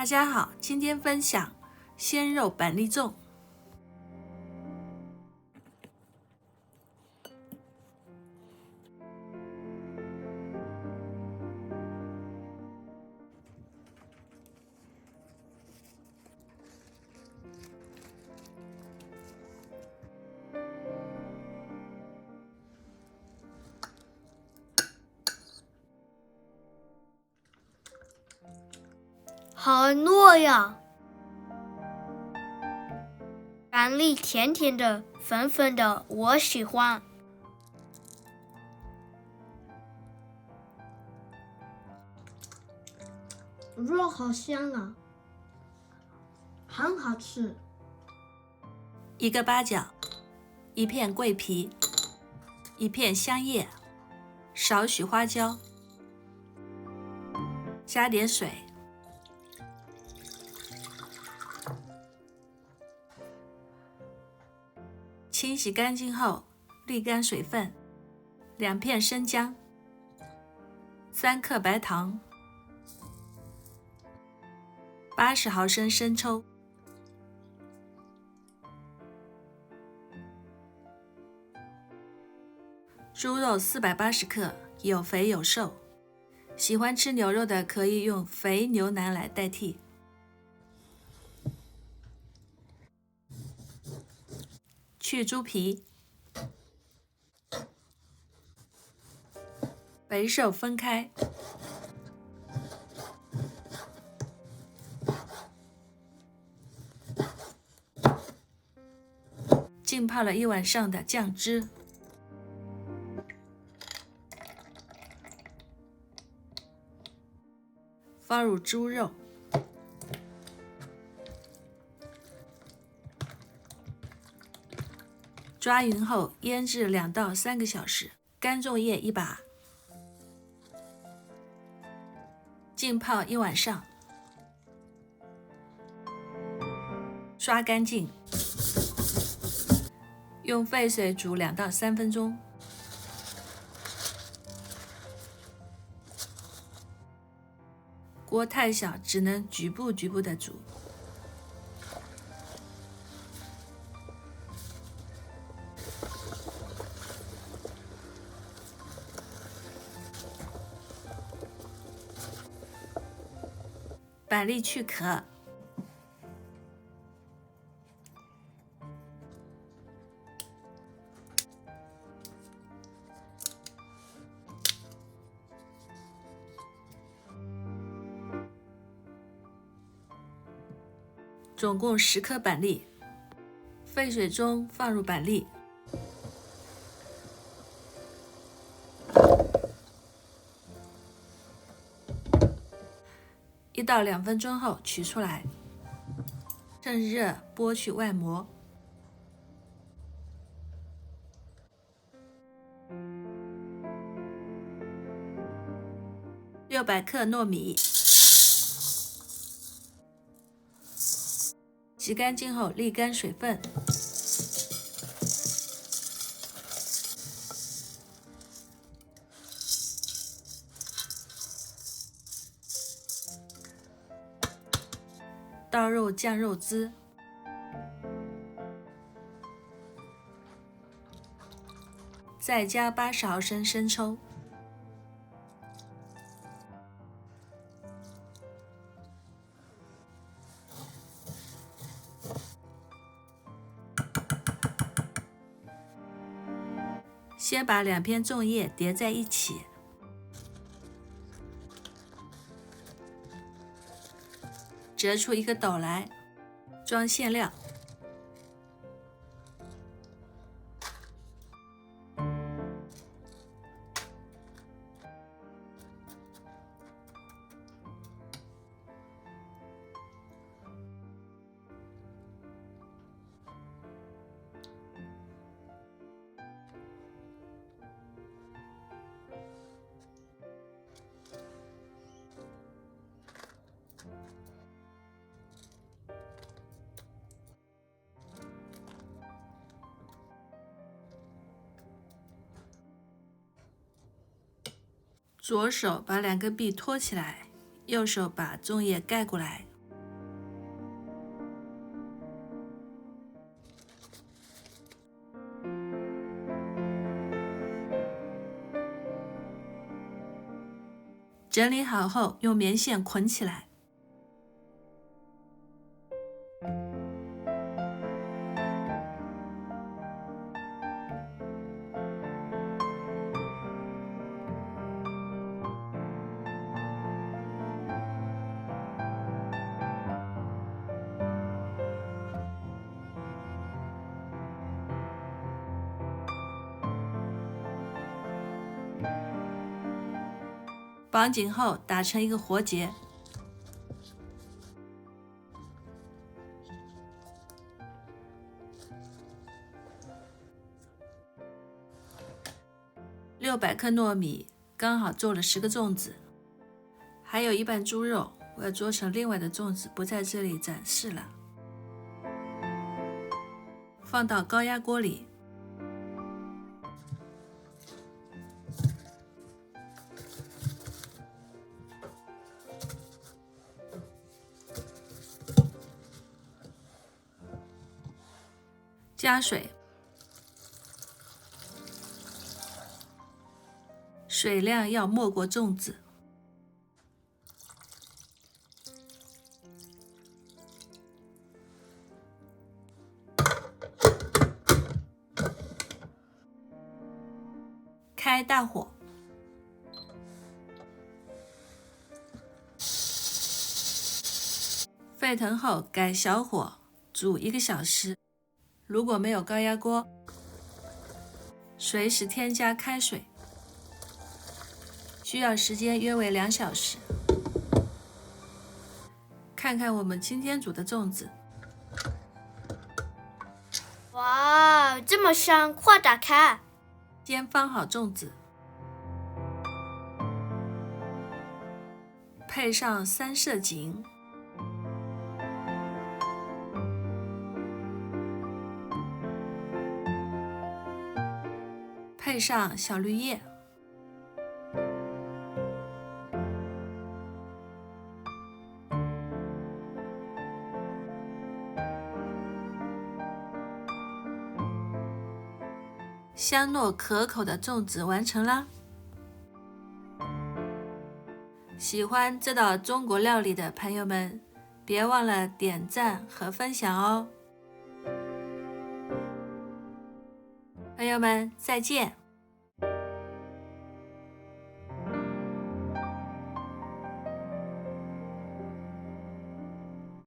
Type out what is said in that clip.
大家好，今天分享鲜肉板栗粽。好糯呀！板栗甜甜的，粉粉的，我喜欢。肉好香啊，很好吃。一个八角，一片桂皮，一片香叶，少许花椒，加点水。清洗干净后，沥干水分。2片生姜，3克白糖，80毫升生抽，猪肉480克，有肥有瘦。喜欢吃牛肉的可以用肥牛腩来代替。去猪皮，肥瘦分开。浸泡了1晚上的酱汁，放入猪肉，抓匀后腌制2到3个小时。干粽叶1把，浸泡1晚上，刷干净，用沸水煮2到3分钟。锅太小，只能局部的煮。板栗去壳，总共10颗板栗，沸水中放入板栗，1到2分钟后取出来，趁热剥去外膜。600克糯米，洗干净后沥干水分。倒入酱肉汁，再加80毫升生抽，先把2片粽叶叠在一起，折出一个斗来，装馅料。左手把2个臂托起来，右手把粽叶盖过来，整理好后，用棉线捆起来。绑紧后打成一个活结，600克糯米刚好做了10个粽子，还有一半猪肉，我要做成另外的粽子，不在这里展示了。放到高压锅里，加水，水量要没过粽子。开大火，沸腾后改小火煮1个小时。如果没有高压锅，随时添加开水，需要时间约为2小时。看看我们今天煮的粽子，哇，这么香，快打开！先放好粽子，配上3色堇，配上小绿叶，香糯可口的粽子完成啦！喜欢这道中国料理的朋友们，别忘了点赞和分享哦！朋友们，再见！